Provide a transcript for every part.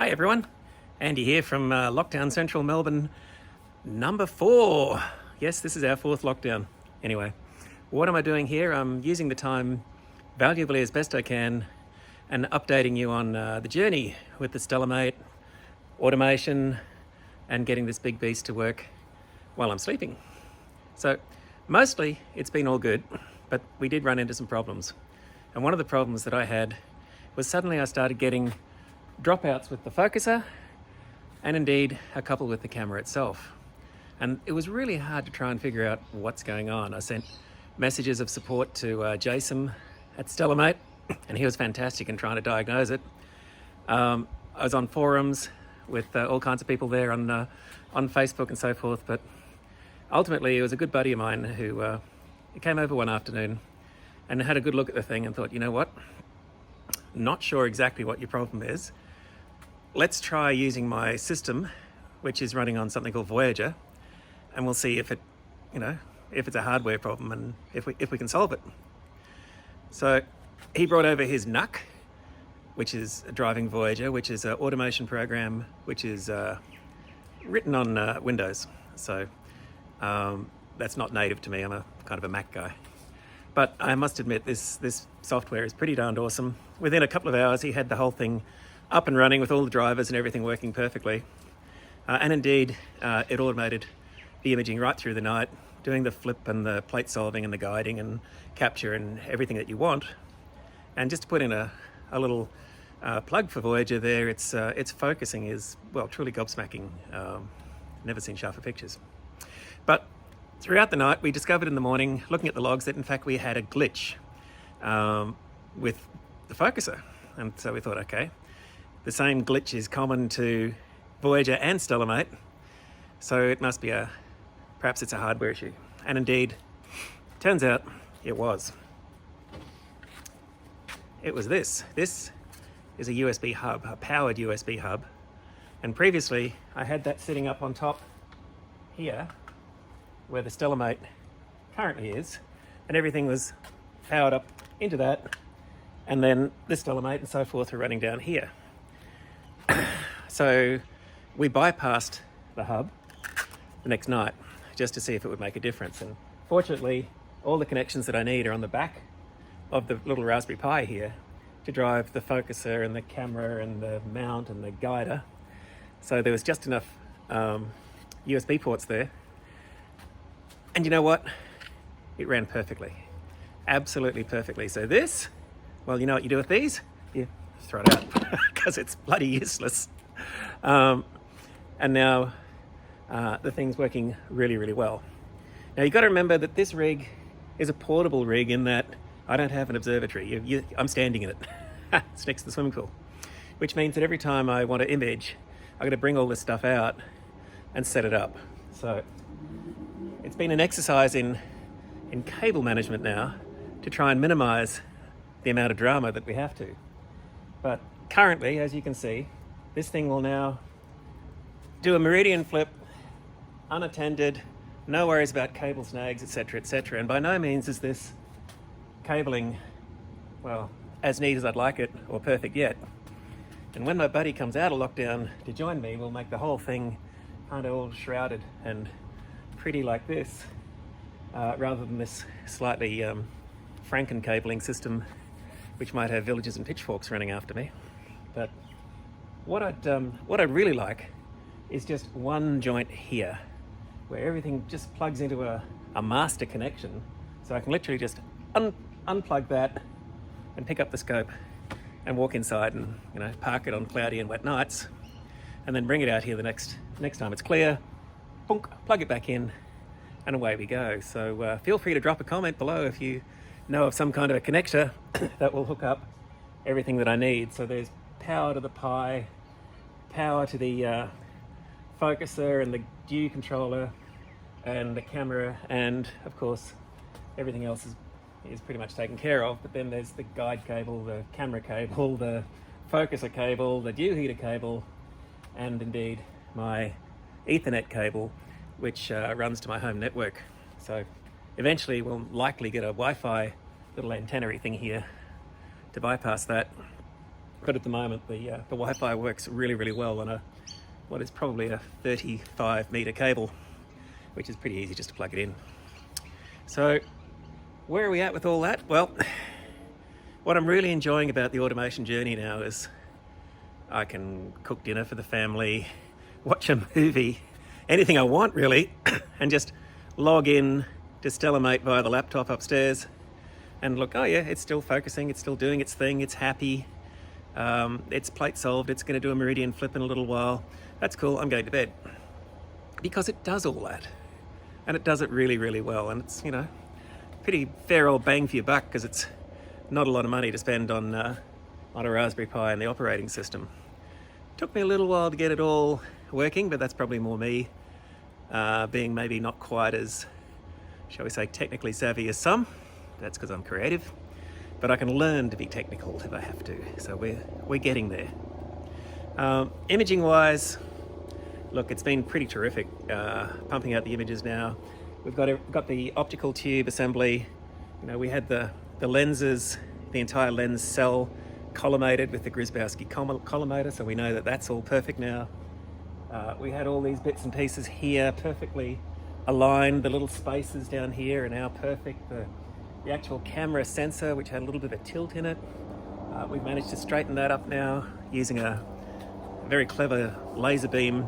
Hi everyone, Andy here from lockdown central Melbourne number 4. Yes, this is our 4th lockdown. Anyway, what am I doing here? I'm using the time valuably as best I can and updating you on the journey with the Stellarmate, automation and getting this big beast to work while I'm sleeping. So mostly it's been all good, but we did run into some problems. And one of the problems that I had was suddenly I started getting dropouts with the focuser and indeed a couple with the camera itself. And it was really hard to try and figure out what's going on. I sent messages of support to Jason at Stellarmate, and he was fantastic in trying to diagnose it. I was on forums with all kinds of people there on Facebook and so forth, but ultimately it was a good buddy of mine who he came over one afternoon and had a good look at the thing and thought, you know what, not sure exactly what your problem is. Let's try using my system, which is running on something called Voyager, and we'll see if it, if it's a hardware problem and if we can solve it. So he brought over his NUC, which is driving Voyager, which is an automation program which is written on Windows. So that's not native to me. I'm a kind of a Mac guy. But I must admit, this software is pretty darned awesome. Within a couple of hours, he had the whole thing up and running with all the drivers and everything working perfectly. And indeed, it automated the imaging right through the night, doing the flip and the plate solving and the guiding and capture and everything that you want. And just to put in a little plug for Voyager there, its focusing is, well, truly gobsmacking. Never seen sharper pictures. But throughout the night, we discovered in the morning, looking at the logs, that in fact we had a glitch with the focuser. And so we thought, okay, the same glitch is common to Voyager and Stellarmate, so it must be perhaps it's a hardware issue. And indeed, turns out it was. It was this. This is a USB hub, a powered USB hub. And previously, I had that sitting up on top here, where the Stellarmate currently is, and everything was powered up into that, and then the Stellarmate and so forth were running down here. So we bypassed the hub the next night just to see if it would make a difference, and fortunately all the connections that I need are on the back of the little Raspberry Pi here to drive the focuser and the camera and the mount and the guider. So there was just enough USB ports there. And you know what? It ran perfectly. Absolutely perfectly. So this, well, you know what you do with these? You throw it out because it's bloody useless. And now the thing's working really, really well. Now you've got to remember that this rig is a portable rig in that I don't have an observatory. I'm standing in it. It's next to the swimming pool, which means that every time I want to image, I've got to bring all this stuff out and set it up. So it's been an exercise in cable management now to try and minimize the amount of drama that we have to. But currently, as you can see, this thing will now do a meridian flip, unattended, no worries about cable snags, etc., etc. And by no means is this cabling, well, as neat as I'd like it, or perfect yet. And when my buddy comes out of lockdown to join me, we'll make the whole thing kind of all shrouded and pretty like this, rather than this slightly Franken cabling system, which might have villagers and pitchforks running after me. But what I'd really like is just one joint here, where everything just plugs into a master connection, so I can literally just unplug that and pick up the scope and walk inside and park it on cloudy and wet nights, and then bring it out here the next time it's clear, plunk, plug it back in, and away we go. So feel free to drop a comment below if you know of some kind of a connector that will hook up everything that I need. So there's power to the Pi, power to the focuser and the Dew controller and the camera, and of course everything else is pretty much taken care of. But then there's the guide cable, the camera cable, the focuser cable, the Dew heater cable, and indeed my Ethernet cable, which runs to my home network. So eventually we'll likely get a Wi-Fi little antenna thing here to bypass that. but at the moment the Wi-Fi works really, really well on what is probably a 35 meter cable, which is pretty easy just to plug it in. So where are we at with all that? Well, what I'm really enjoying about the automation journey now is I can cook dinner for the family, watch a movie, anything I want really, and just log in to Stellarmate via the laptop upstairs and look, oh yeah, it's still focusing, it's still doing its thing, it's happy, it's plate solved, it's going to do a meridian flip in a little while. That's cool, I'm going to bed. Because it does all that. And it does it really, really well. And it's, you know, pretty fair old bang for your buck because it's not a lot of money to spend on a Raspberry Pi and the operating system. Took me a little while to get it all working, but that's probably more me being maybe not quite as, shall we say, technically savvy as some. That's because I'm creative, but I can learn to be technical if I have to. So we're getting there. Imaging wise, look, it's been pretty terrific pumping out the images now. We've got the optical tube assembly. You know, we had the lenses, the entire lens cell collimated with the Grzybowski collimator, so we know that that's all perfect now. We had all these bits and pieces here perfectly aligned. The little spaces down here are now perfect. The actual camera sensor, which had a little bit of tilt in it, we've managed to straighten that up now using a very clever laser beam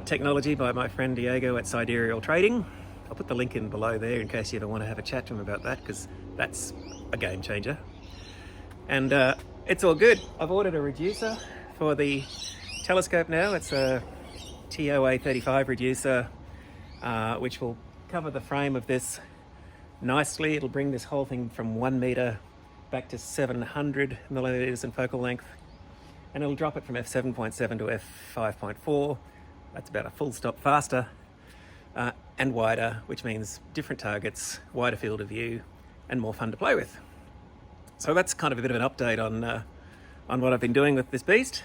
technology by my friend Diego at Sidereal Trading. I'll put the link in below there in case you ever want to have a chat to him about that, because that's a game changer. And it's all good. I've ordered a reducer for the telescope now. It's a TOA35 reducer, which will cover the frame of this nicely. It'll bring this whole thing from 1 meter back to 700 millimeters in focal length, and it'll drop it from f7.7 to f5.4. That's about a full stop faster and wider, which means different targets, wider field of view, and more fun to play with. So that's kind of a bit of an update on what I've been doing with this beast.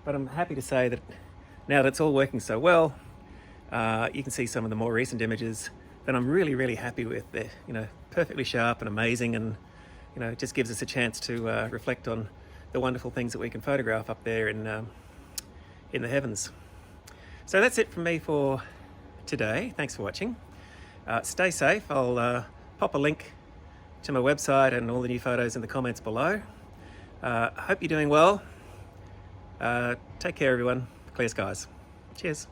But I'm happy to say that now that it's all working so well, you can see some of the more recent images that I'm really, really happy with. They're, you know, perfectly sharp and amazing, and you know, it just gives us a chance to reflect on the wonderful things that we can photograph up there in the heavens. So that's it from me for today. Thanks for watching. Stay safe. I'll pop a link to my website and all the new photos in the comments below. Hope you're doing well. Take care, everyone. Clear skies. Cheers.